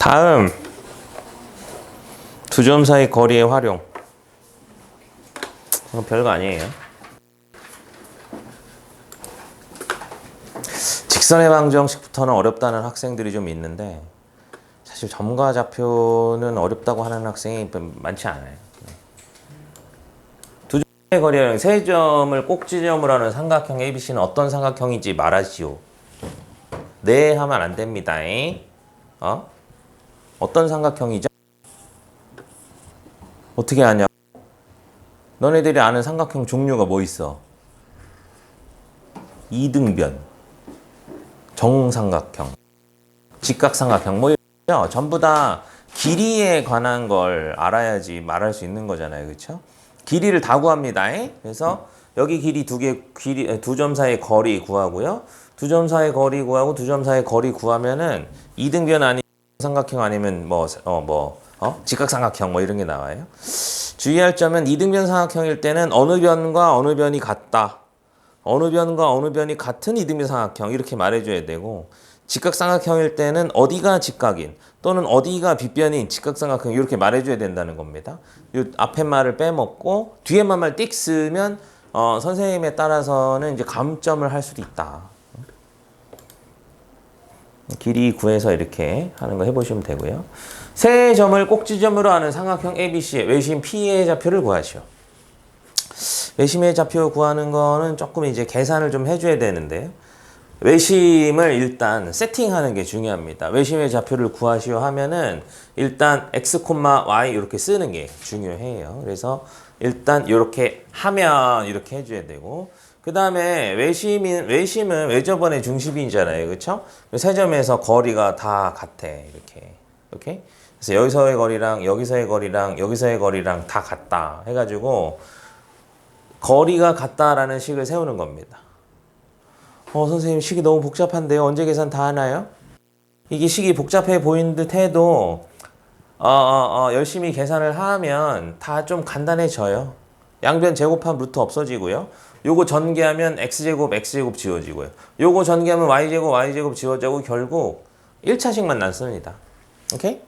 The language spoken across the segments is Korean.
다음 두 점 사이 거리의 활용. 별거 아니에요. 직선의 방정식부터는 어렵다는 학생들이 좀 있는데 사실 점과 좌표는 어렵다고 하는 학생이 많지 않아요. 두 점의 거리의 세 점을 꼭지점으로 하는 삼각형 ABC는 어떤 삼각형인지 말하시오. 네 하면 안 됩니다. 어떤 삼각형이죠? 어떻게 아냐? 너네들이 아는 삼각형 종류가 뭐 있어? 이등변, 정삼각형, 직각삼각형 뭐 이런 전부 다 길이에 관한 걸 알아야지 말할 수 있는 거잖아요. 그렇죠? 길이를 다 구합니다. 그래서 여기 길이 두 점 사이의 거리 구하고요. 두 점 사이의 거리 구하고 두 점 사이의 거리 구하면은 이등변 아니면 삼각형 아니면 직각삼각형 뭐 이런 게 나와요. 주의할 점은 이등변 삼각형일 때는 어느 변과 어느 변이 같다. 어느 변과 어느 변이 같은 이등변 삼각형 이렇게 말해줘야 되고, 직각삼각형일 때는 어디가 직각인 또는 어디가 빗변인 직각삼각형 이렇게 말해줘야 된다는 겁니다. 이 앞에 말을 빼먹고 뒤에만 말 띡 쓰면 선생님에 따라서는 이제 감점을 할 수도 있다. 길이 구해서 이렇게 하는 거 해보시면 되고요. 세 점을 꼭지점으로 하는 삼각형 ABC의 외심 P의 좌표를 구하시오. 외심의 좌표 구하는 거는 조금 이제 계산을 좀 해줘야 되는데요. 외심을 일단 세팅하는 게 중요합니다. 외심의 좌표를 구하시오 하면은 일단 x, y 이렇게 쓰는 게 중요해요. 그래서 일단 이렇게 하면 이렇게 해줘야 되고, 그 다음에 외심은 외접원의 중심이잖아요. 그렇죠? 세 점에서 거리가 다 같아. 이렇게. 오케이? 그래서 여기서의 거리랑 여기서의 거리랑 여기서의 거리랑 다 같다 해가지고 거리가 같다라는 식을 세우는 겁니다. 선생님 식이 너무 복잡한데요. 언제 계산 다 하나요? 이게 식이 복잡해 보이는 듯 해도 열심히 계산을 하면 다 좀 간단해져요. 양변 제곱하면 루트 없어지고요. 요거 전개하면 x제곱 지워지고요. 요거 전개하면 y제곱 지워지고 결국 1차식만 남습니다. 오케이?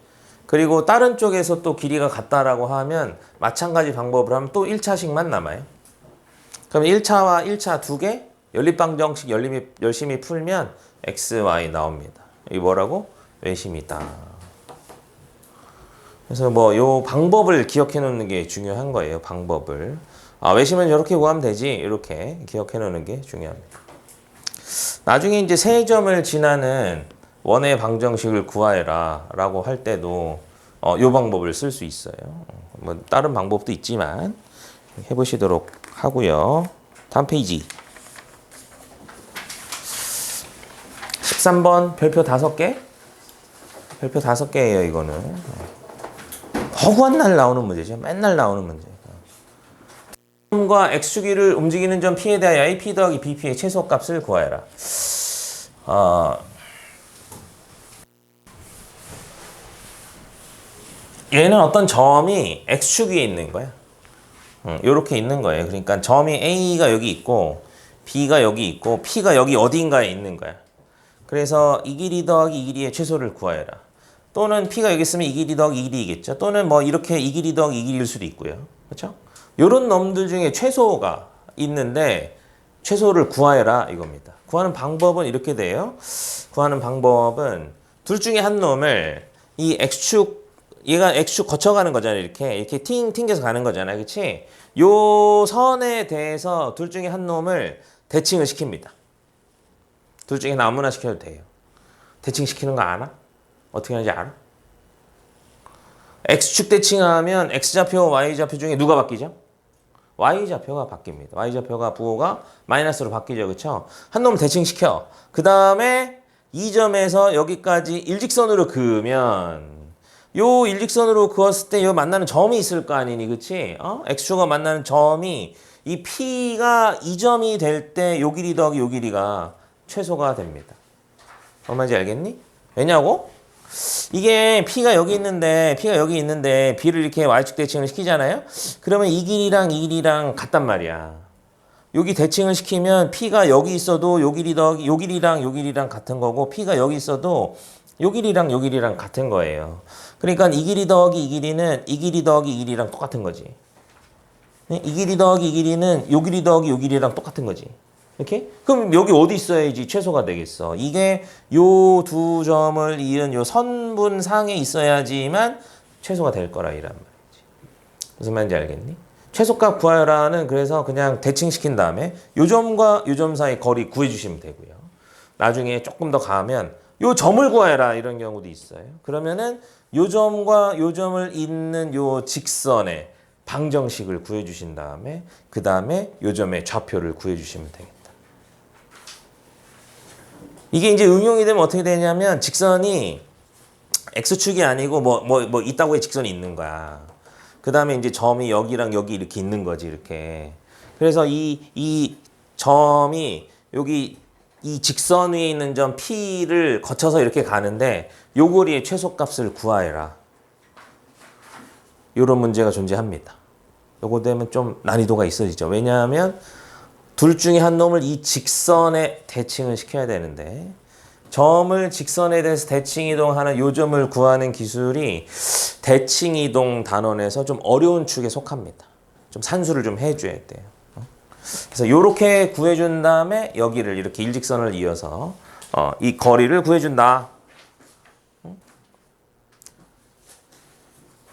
그리고 다른 쪽에서 또 길이가 같다라고 하면 마찬가지 방법을 하면 또 1차식만 남아요. 그럼 1차와 1차 두 개 연립방정식 열심히 풀면 x, y 나옵니다. 이게 뭐라고? 외심이다. 그래서 요 방법을 기억해 놓는 게 중요한 거예요. 방법을. 외심은 이렇게 구하면 되지. 이렇게 기억해 놓는 게 중요합니다. 나중에 이제 세 점을 지나는 원의 방정식을 구하여라 라고 할 때도 요 방법을 쓸 수 있어요. 다른 방법도 있지만 해보시도록 하고요. 다음 페이지 13번 별표 5개? 별표 5개예요. 이거는 허구한 날 나오는 문제죠. 맨날 나오는 문제. 점과 x축을 움직이는 점 P에 대하여 a P 더하기 BP의 최소값을 구하여라. 얘는 어떤 점이 x축 위에 있는 거야. 이렇게 있는 거예요. 그러니까 점이 A가 여기 있고 B가 여기 있고 P가 여기 어딘가에 있는 거야. 그래서 이 길이 더하기 이 길이의 최소를 구하여라. 또는 P가 여기 있으면 이 길이 더하기 이 길이겠죠. 또는 이렇게 이 길이 더하기 이 길이일 수도 있고요. 그렇죠? 요런 놈들 중에 최소가 있는데 최소를 구하여라 이겁니다. 구하는 방법은 이렇게 돼요. 구하는 방법은 둘 중에 한 놈을 이 x축, 얘가 x축 거쳐가는 거잖아요. 이렇게 튕겨서 가는 거잖아요. 그치? 요 선에 대해서 둘 중에 한 놈을 대칭을 시킵니다. 둘 중에 아무나 시켜도 돼요. 대칭시키는 거 아나? 어떻게 하는지 알아? x축 대칭하면 x좌표, y좌표 중에 누가 바뀌죠? y좌표가 바뀝니다. y좌표가 부호가 마이너스로 바뀌죠. 그렇죠? 한 놈을 대칭시켜. 그 다음에 이 점에서 여기까지 일직선으로 그으면 요 일직선으로 그었을 때 요 만나는 점이 있을 거 아니니. 그치? x축과 만나는 점이 이 P가 이 점이 될 때 요 길이 더하기 요 길이가 최소가 됩니다. 얼마인지 알겠니? 왜냐고? 이게 P가 여기 있는데 B를 이렇게 Y축 대칭을 시키잖아요. 그러면 이 길이랑 같단 말이야. 여기 대칭을 시키면 P가 여기 있어도 요 길이 더하기 요 길이랑 같은 거고, P가 여기 있어도 요 길이랑 요 길이랑 같은 거예요. 그러니까 이 길이 더하기 이 길이는 이 길이 더하기 이 길이랑 똑같은 거지. 네? 이 길이 더하기 이 길이는 요 길이 더하기 요 길이랑 똑같은 거지. 이렇게? 그럼 여기 어디 있어야지 최소가 되겠어. 이게 요 두 점을 이은 요 선분상에 있어야지만 최소가 될 거라 이란 말이지. 무슨 말인지 알겠니? 최소값 구하라는 그래서 그냥 대칭시킨 다음에 요 점과 요 점 사이 거리 구해주시면 되고요. 나중에 조금 더 가면 요 점을 구해라 이런 경우도 있어요. 그러면은 요 점과 요 점을 잇는 요 직선의 방정식을 구해주신 다음에 그 다음에 요 점의 좌표를 구해주시면 되겠다. 이게 이제 응용이 되면 어떻게 되냐면 직선이 x축이 아니고 뭐 있다고의 직선이 있는 거야. 그 다음에 이제 점이 여기랑 여기 이렇게 있는 거지 이렇게. 그래서 이 점이 여기 이 직선 위에 있는 점 P를 거쳐서 이렇게 가는데 요 거리의 최소값을 구하해라. 이런 문제가 존재합니다. 요거 되면 좀 난이도가 있어지죠. 왜냐하면 둘 중에 한 놈을 이 직선에 대칭을 시켜야 되는데 점을 직선에 대해서 대칭 이동하는 요 점을 구하는 기술이 대칭 이동 단원에서 좀 어려운 축에 속합니다. 좀 산수를 좀 해줘야 돼요. 그래서 요렇게 구해준 다음에 여기를 이렇게 일직선을 이어서 이 거리를 구해준다.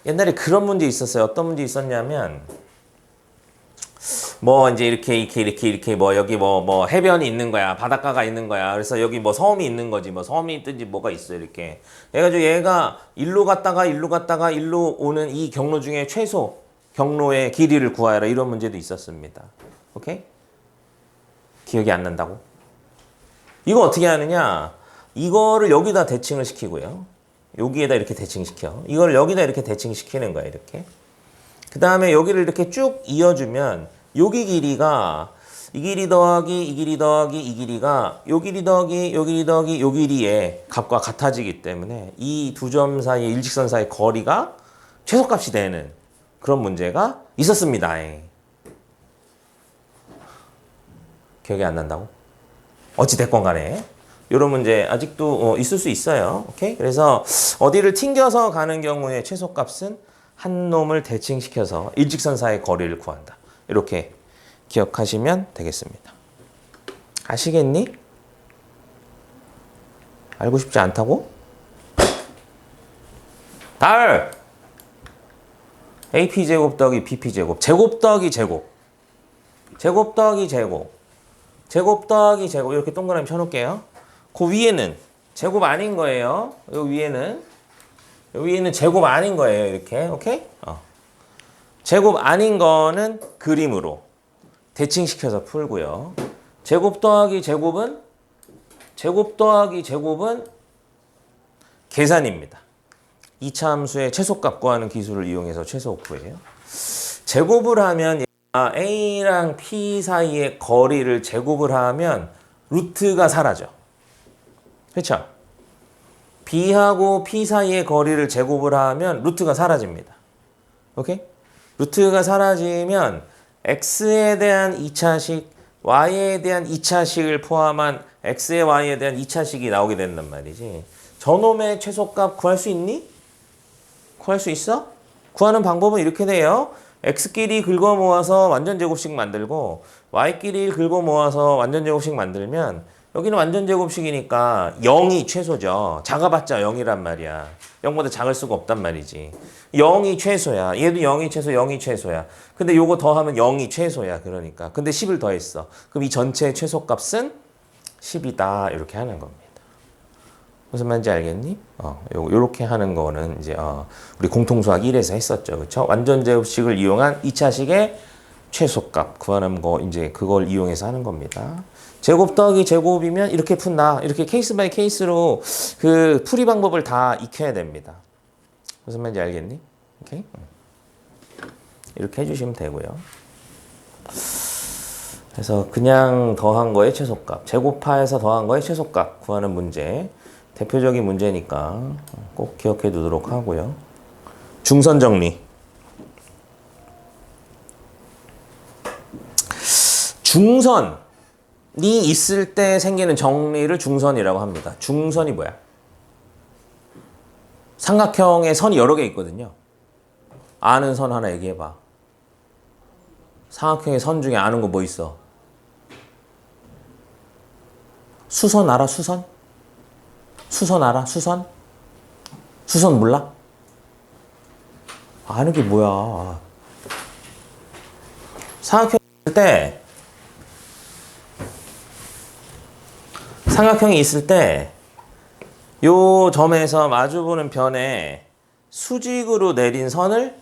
옛날에 그런 문제 있었어요. 어떤 문제 있었냐면 뭐 이제 이렇게 뭐 여기 뭐 해변이 있는 거야. 바닷가가 있는 거야. 그래서 여기 뭐 섬이 있는 거지. 뭐 섬이 있든지 뭐가 있어 이렇게. 그래가지고 얘가 일로 갔다가 일로 오는 이 경로 중에 최소 경로의 길이를 구하라 이런 문제도 있었습니다. 오케이? 기억이 안 난다고? 이거 어떻게 하느냐? 이거를 여기다 대칭을 시키고요. 여기에다 이렇게 대칭시켜. 이걸 여기다 이렇게 대칭시키는 거야, 이렇게. 그 다음에 여기를 이렇게 쭉 이어주면 여기 길이가 이 길이 더하기 이 길이 더하기 이 길이가 요 길이 더하기 요 길이 더하기 요 길이의 값과 같아지기 때문에 이 두 점 사이 일직선 사이 거리가 최소값이 되는 그런 문제가 있었습니다. 기억이 안 난다고? 어찌 됐건 간에 이런 문제 아직도 있을 수 있어요. 오케이? 그래서 어디를 튕겨서 가는 경우에 최소값은 한 놈을 대칭시켜서 일직선 사이의 거리를 구한다. 이렇게 기억하시면 되겠습니다. 아시겠니? 알고 싶지 않다고? 달! AP제곱 더하기 BP제곱. 제곱 더하기 제곱. 제곱 더하기 제곱. 제곱 더하기 제곱. 이렇게 동그라미 쳐놓을게요. 그 위에는 제곱 아닌 거예요. 요 위에는 제곱 아닌 거예요. 이렇게. 오케이? 제곱 아닌 거는 그림으로 대칭시켜서 풀고요. 제곱 더하기 제곱은 계산입니다. 이차 함수의 최소값 구하는 기술을 이용해서 최소 구해요. 제곱을 하면 A랑 P 사이의 거리를 제곱을 하면 루트가 사라져. 그렇죠? B하고 P 사이의 거리를 제곱을 하면 루트가 사라집니다. 오케이? 루트가 사라지면 X에 대한 2차식, Y에 대한 2차식을 포함한 X에 Y에 대한 2차식이 나오게 된단 말이지. 저놈의 최소값 구할 수 있니? 구할 수 있어? 구하는 방법은 이렇게 돼요. X끼리 긁어 모아서 완전 제곱식 만들고 Y끼리 긁어 모아서 완전 제곱식 만들면 여기는 완전 제곱식이니까 0이 최소죠. 작아봤자 0이란 말이야. 0보다 작을 수가 없단 말이지. 0이 최소야. 얘도 0이 최소, 0이 최소야. 근데 요거 더하면 0이 최소야. 그러니까. 근데 10을 더했어. 그럼 이 전체의 최소값은 10이다. 이렇게 하는 겁니다. 무슨 말인지 알겠니? 요렇게 하는 거는 이제 우리 공통수학 1에서 했었죠. 그렇죠? 완전 제곱식을 이용한 2차식의 최소값 구하는 거 이제 그걸 이용해서 하는 겁니다. 제곱 더하기 제곱이면 이렇게 푼다. 이렇게 케이스 바이 케이스로 그 풀이 방법을 다 익혀야 됩니다. 무슨 말인지 알겠니? 오케이? 이렇게 해주시면 되고요. 그래서 그냥 더한 거의 최소값, 제곱하에서 더한 거의 최소값 구하는 문제. 대표적인 문제니까 꼭 기억해 두도록 하고요. 중선 정리. 중선이 있을 때 생기는 정리를 중선이라고 합니다. 중선이 뭐야? 삼각형에 선이 여러 개 있거든요. 아는 선 하나 얘기해봐. 삼각형의 선 중에 아는 거 뭐 있어? 수선 알아? 수선? 수선 알아? 수선? 수선 몰라? 아는 게 뭐야? 삼각형이 있을 때 요 점에서 마주보는 변에 수직으로 내린 선을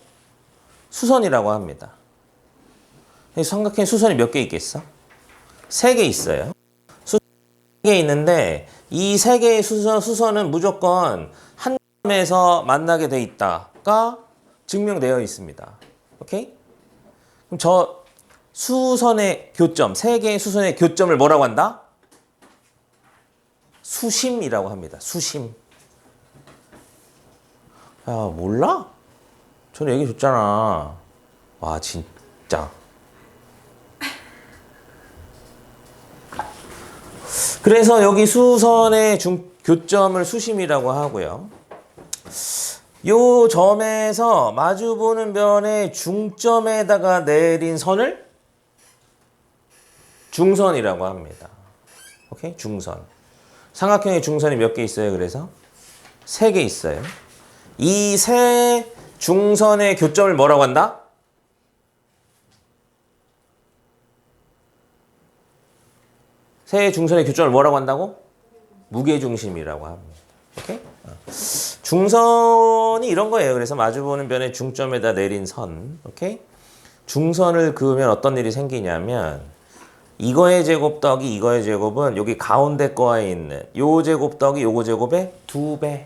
수선이라고 합니다. 삼각형에 수선이 몇 개 있겠어? 3개 있어요. 3개 있는데 이 3개의 수선은 무조건 한 점에서 만나게 돼 있다가 증명되어 있습니다. 오케이? 그럼 저 수선의 교점, 3개의 수선의 교점을 뭐라고 한다? 수심이라고 합니다. 수심. 야, 몰라? 전에 얘기해 줬잖아. 와, 진짜. 그래서 여기 수선의 교점을 수심이라고 하고요. 요 점에서 마주보는 변의 중점에다가 내린 선을 중선이라고 합니다. 오케이? 중선. 삼각형의 중선이 몇 개 있어요, 그래서? 3개 있어요. 이 세 중선의 교점을 뭐라고 한다? 세 중선의 교점을 뭐라고 한다고? 무게중심이라고 합니다. 오케이? 중선이 이런 거예요. 그래서 마주보는 변의 중점에다 내린 선. 오케이? 중선을 그으면 어떤 일이 생기냐면 이거의 제곱 더하기 이거의 제곱은 여기 가운데 거에 있는 요 제곱 더하기 요거 제곱의 2배.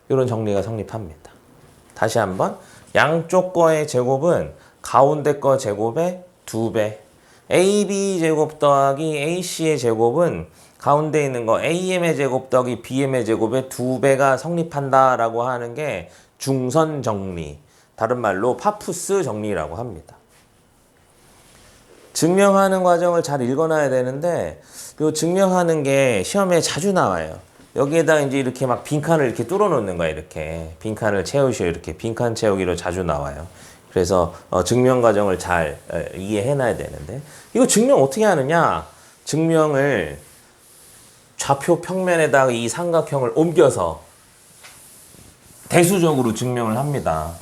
이런 정리가 성립합니다. 다시 한번 양쪽 거의 제곱은 가운데 거 제곱의 2배. AB 제곱 더하기 AC의 제곱은 가운데 있는 거 AM의 제곱 더하기 BM의 제곱의 2배가 성립한다라고 하는 게 중선 정리. 다른 말로 파푸스 정리라고 합니다. 증명하는 과정을 잘 읽어놔야 되는데 요 증명하는 게 시험에 자주 나와요. 여기에다 이제 이렇게 막 빈칸을 이렇게 뚫어 놓는 거야. 이렇게 빈칸을 채우시오. 이렇게 빈칸 채우기로 자주 나와요. 그래서 증명 과정을 잘 이해해 놔야 되는데 이거 증명 어떻게 하느냐? 증명을 좌표 평면에다가 이 삼각형을 옮겨서 대수적으로 증명을 합니다.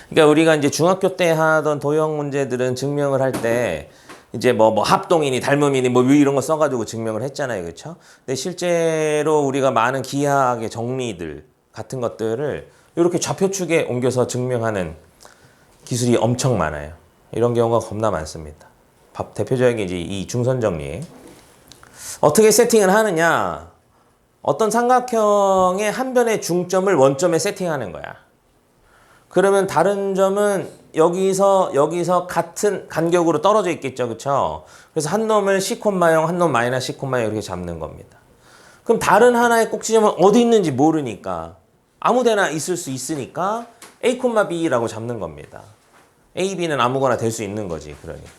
그러니까 우리가 이제 중학교 때 하던 도형 문제들은 증명을 할 때 이제 뭐 합동이니 닮음이니 뭐 이런 거 써가지고 증명을 했잖아요, 그렇죠? 근데 실제로 우리가 많은 기하학의 정리들 같은 것들을 이렇게 좌표축에 옮겨서 증명하는 기술이 엄청 많아요. 이런 경우가 겁나 많습니다. 대표적인 게 이제 이 중선 정리. 어떻게 세팅을 하느냐? 어떤 삼각형의 한 변의 중점을 원점에 세팅하는 거야. 그러면 다른 점은 여기서 같은 간격으로 떨어져 있겠죠. 그렇죠? 그래서 한 놈을 C콤마형, 한 놈 마이너스 C콤마형 이렇게 잡는 겁니다. 그럼 다른 하나의 꼭지점은 어디 있는지 모르니까 아무 데나 있을 수 있으니까 A, B라고 잡는 겁니다. A, B는 아무거나 될 수 있는 거지. 그러니까.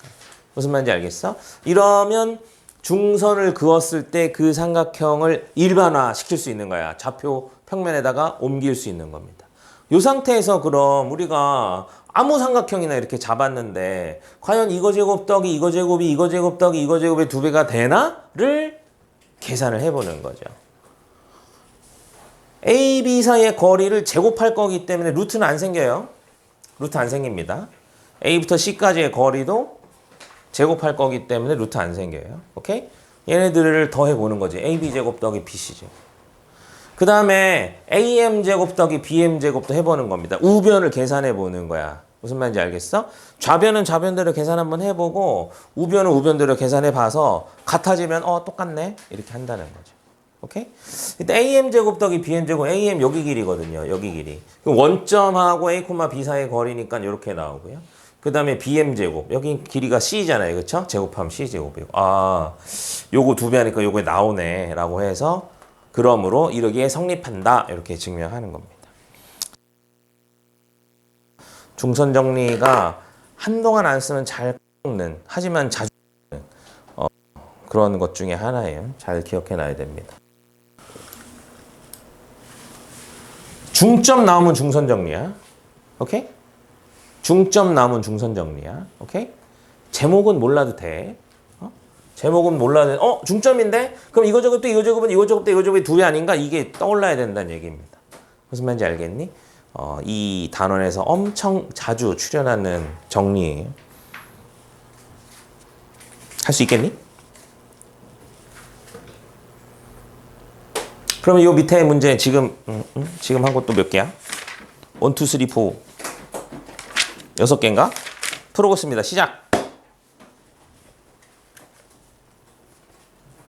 무슨 말인지 알겠어? 이러면 중선을 그었을 때 그 삼각형을 일반화 시킬 수 있는 거야. 좌표 평면에다가 옮길 수 있는 겁니다. 이 상태에서 그럼 우리가 아무 삼각형이나 이렇게 잡았는데 과연 이거 제곱 더하기 이거 제곱이 이거 제곱 더하기 이거 제곱의 2배가 되나?를 계산을 해보는 거죠. A, B 사이의 거리를 제곱할 거기 때문에 루트는 안 생겨요. 루트 안 생깁니다. A부터 C까지의 거리도 제곱할 거기 때문에 루트 안 생겨요. 오케이? 얘네들을 더해보는 거지. AB 제곱 더하기 BC 제곱. 그 다음에 AM 제곱 더하기 BM 제곱도 해보는 겁니다. 우변을 계산해 보는 거야. 무슨 말인지 알겠어? 좌변은 좌변대로 계산 한번 해보고 우변은 우변대로 계산해 봐서 같아지면 똑같네 이렇게 한다는 거죠. 오케이? 일단 AM 제곱 더하기 BM 제곱, AM 여기 길이거든요. 여기 길이. 원점하고 A, B 사이의 거리니까 이렇게 나오고요. 그 다음에 BM 제곱, 여기 길이가 C잖아요. 그렇죠? 제곱하면 C 제곱이고. 요거 2배 하니까 요거에 나오네 라고 해서 그러므로 이러기에 성립한다 이렇게 증명하는 겁니다. 중선 정리가 한동안 안 쓰면 잘 까먹는 하지만 자주 쓰는 그런 것 중에 하나예요. 잘 기억해 놔야 됩니다. 중점 나오면 중선 정리야. 오케이? 중점 나오면 중선 정리야. 오케이? 제목은 몰라도 돼. 제목은 몰라도 돼. 중점인데? 그럼 이거 적읍도 이거 적으면 이거 적읍도 이거 적으면 둘이 아닌가? 이게 떠올라야 된다는 얘기입니다. 무슨 말인지 알겠니? 이 단원에서 엄청 자주 출연하는 정리예요. 할 수 있겠니? 그러면 이 밑에 문제 지금 한 것도 몇 개야? 1, 2, 3, 4 6개인가? 풀어보겠습니다. 시작!